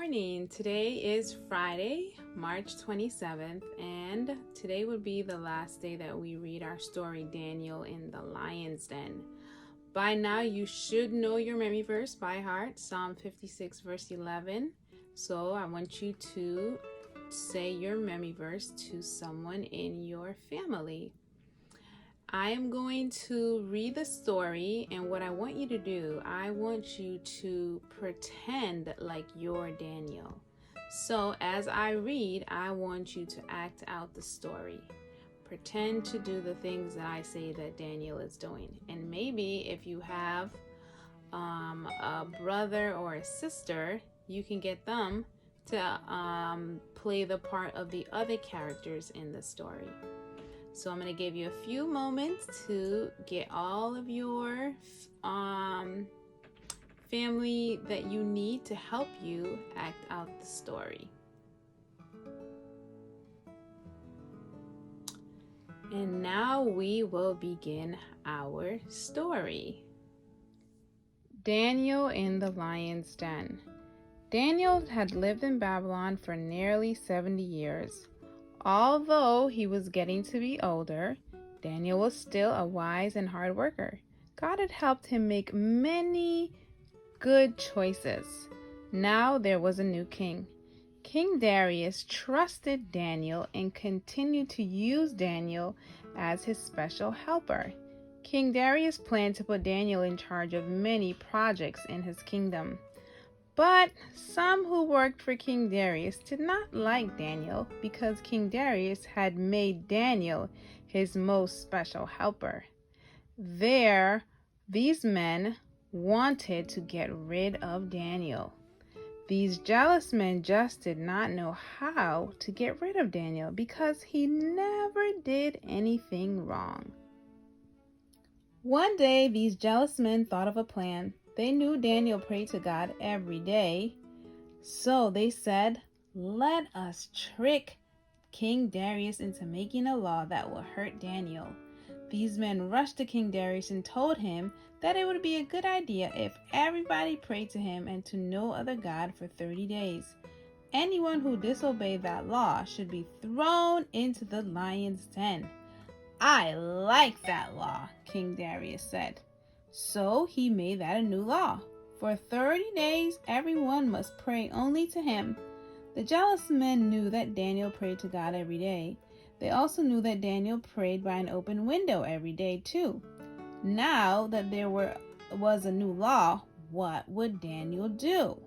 morning. Today is Friday, March 27th, and today would be the last day that we read our story, Daniel in the Lion's Den. By now, you should know your memory verse by heart, Psalm 56, verse 11. So I want you to say your memory verse to someone in your family. I am going to read the story, and what I want you to do, I want you to pretend like you're Daniel. So as I read, I want you to act out the story. Pretend to do the things that I say that Daniel is doing. And maybe if you have a brother or a sister, you can get them to play the part of the other characters in the story. So I'm going to give you a few moments to get all of your family that you need to help you act out the story. And now we will begin our story. Daniel in the Lion's Den. Daniel had lived in Babylon for nearly 70 years. Although he was getting to be older, Daniel was still a wise and hard worker. God had helped him make many good choices. Now there was a new king. King Darius trusted Daniel and continued to use Daniel as his special helper. King Darius planned to put Daniel in charge of many projects in his kingdom. But some who worked for King Darius did not like Daniel because King Darius had made Daniel his most special helper. These men wanted to get rid of Daniel. These jealous men just did not know how to get rid of Daniel because he never did anything wrong. One day, these jealous men thought of a plan. They knew Daniel prayed to God every day, so they said, "Let us trick King Darius into making a law that will hurt Daniel." These men rushed to King Darius and told him that it would be a good idea if everybody prayed to him and to no other god for 30 days. Anyone who disobeyed that law should be thrown into the lion's den. "I like that law," King Darius said. So he made that a new law. For 30 days, everyone must pray only to him. The jealous men knew that Daniel prayed to God every day. They also knew that Daniel prayed by an open window every day too. Now that there was a new law, what would Daniel do?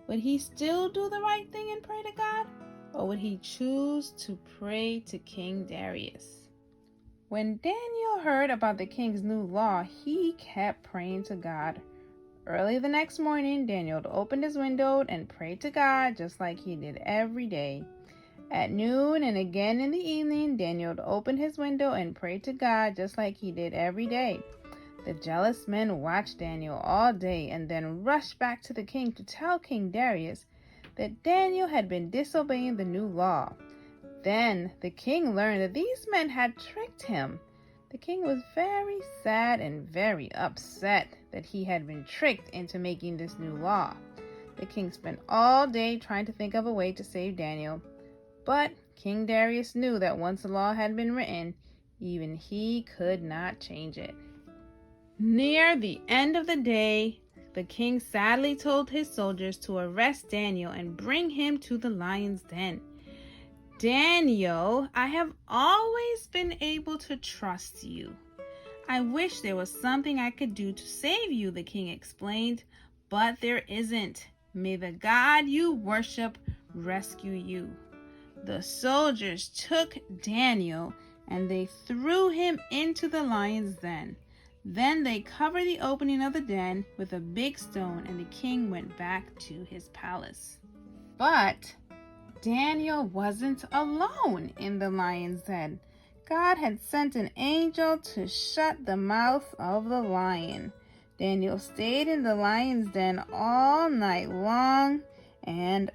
Would he still do the right thing and pray to God? Or would he choose to pray to King Darius? When Daniel heard about the king's new law, he kept praying to God. Early the next morning, Daniel opened his window and prayed to God just like he did every day. At noon and again in the evening, Daniel opened his window and prayed to God just like he did every day. The jealous men watched Daniel all day and then rushed back to the king to tell King Darius that Daniel had been disobeying the new law. Then the king learned that these men had tricked him. The king was very sad and very upset that he had been tricked into making this new law. The king spent all day trying to think of a way to save Daniel. But King Darius knew that once the law had been written, even he could not change it. Near the end of the day, the king sadly told his soldiers to arrest Daniel and bring him to the lion's den. "Daniel, I have always been able to trust you. I wish there was something I could do to save you," the king explained, "but there isn't. May the God you worship rescue you." The soldiers took Daniel and they threw him into the lion's den. Then they covered the opening of the den with a big stone, and the king went back to his palace. But Daniel wasn't alone in the lion's den. God had sent an angel to shut the mouth of the lion. Daniel stayed in the lion's den all night long, and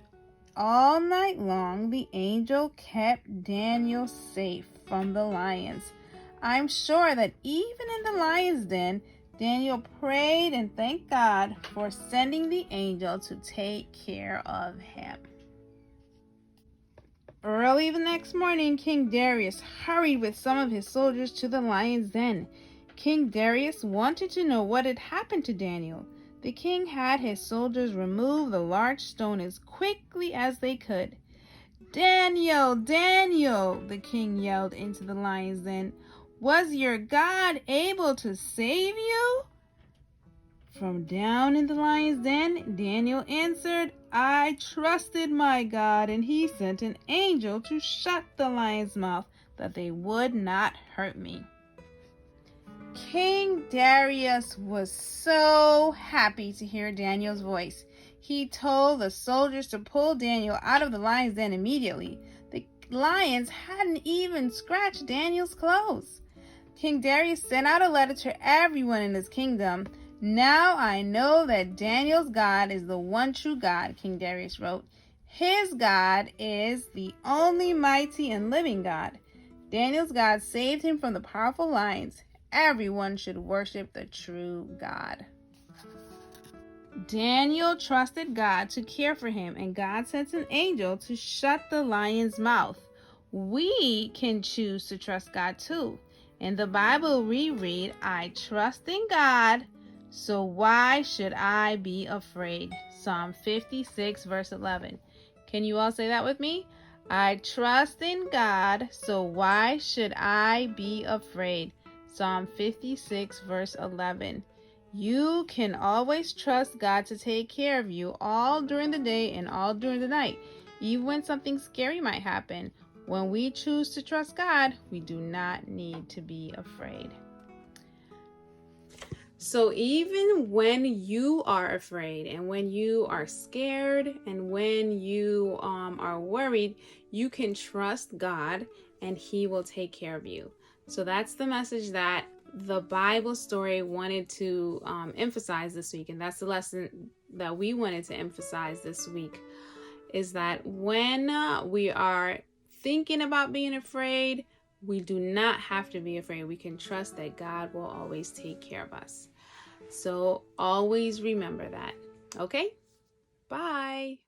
all night long the angel kept Daniel safe from the lions. I'm sure that even in the lion's den, Daniel prayed and thanked God for sending the angel to take care of him. Early the next morning, King Darius hurried with some of his soldiers to the lion's den. King Darius wanted to know what had happened to Daniel. The king had his soldiers remove the large stone as quickly as they could. "Daniel, Daniel," the king yelled into the lion's den, "was your God able to save you?" From down in the lion's den, Daniel answered, "I trusted my God, and he sent an angel to shut the lion's mouth, that they would not hurt me." King Darius was so happy to hear Daniel's voice. He told the soldiers to pull Daniel out of the lion's den immediately. The lions hadn't even scratched Daniel's clothes. King Darius sent out a letter to everyone in his kingdom. "Now I know that Daniel's God is the one true God," King Darius wrote. "His God is the only mighty and living God. Daniel's God saved him from the powerful lions. Everyone should worship the true God." Daniel trusted God to care for him, and God sent an angel to shut the lion's mouth. We can choose to trust God too. In the Bible, we read, "I trust in God, so why should I be afraid?" Psalm 56, verse 11. Can you all say that with me? I trust in God, so why should I be afraid? Psalm 56, verse 11. You can always trust God to take care of you all during the day and all during the night, even when something scary might happen. When we choose to trust God, we do not need to be afraid. So even when you are afraid and when you are scared and when you are worried, you can trust God and He will take care of you. So that's the message that the Bible story wanted to emphasize this week. And that's the lesson that we wanted to emphasize this week, is that when we are thinking about being afraid, we do not have to be afraid. We can trust that God will always take care of us. So always remember that. Okay? Bye.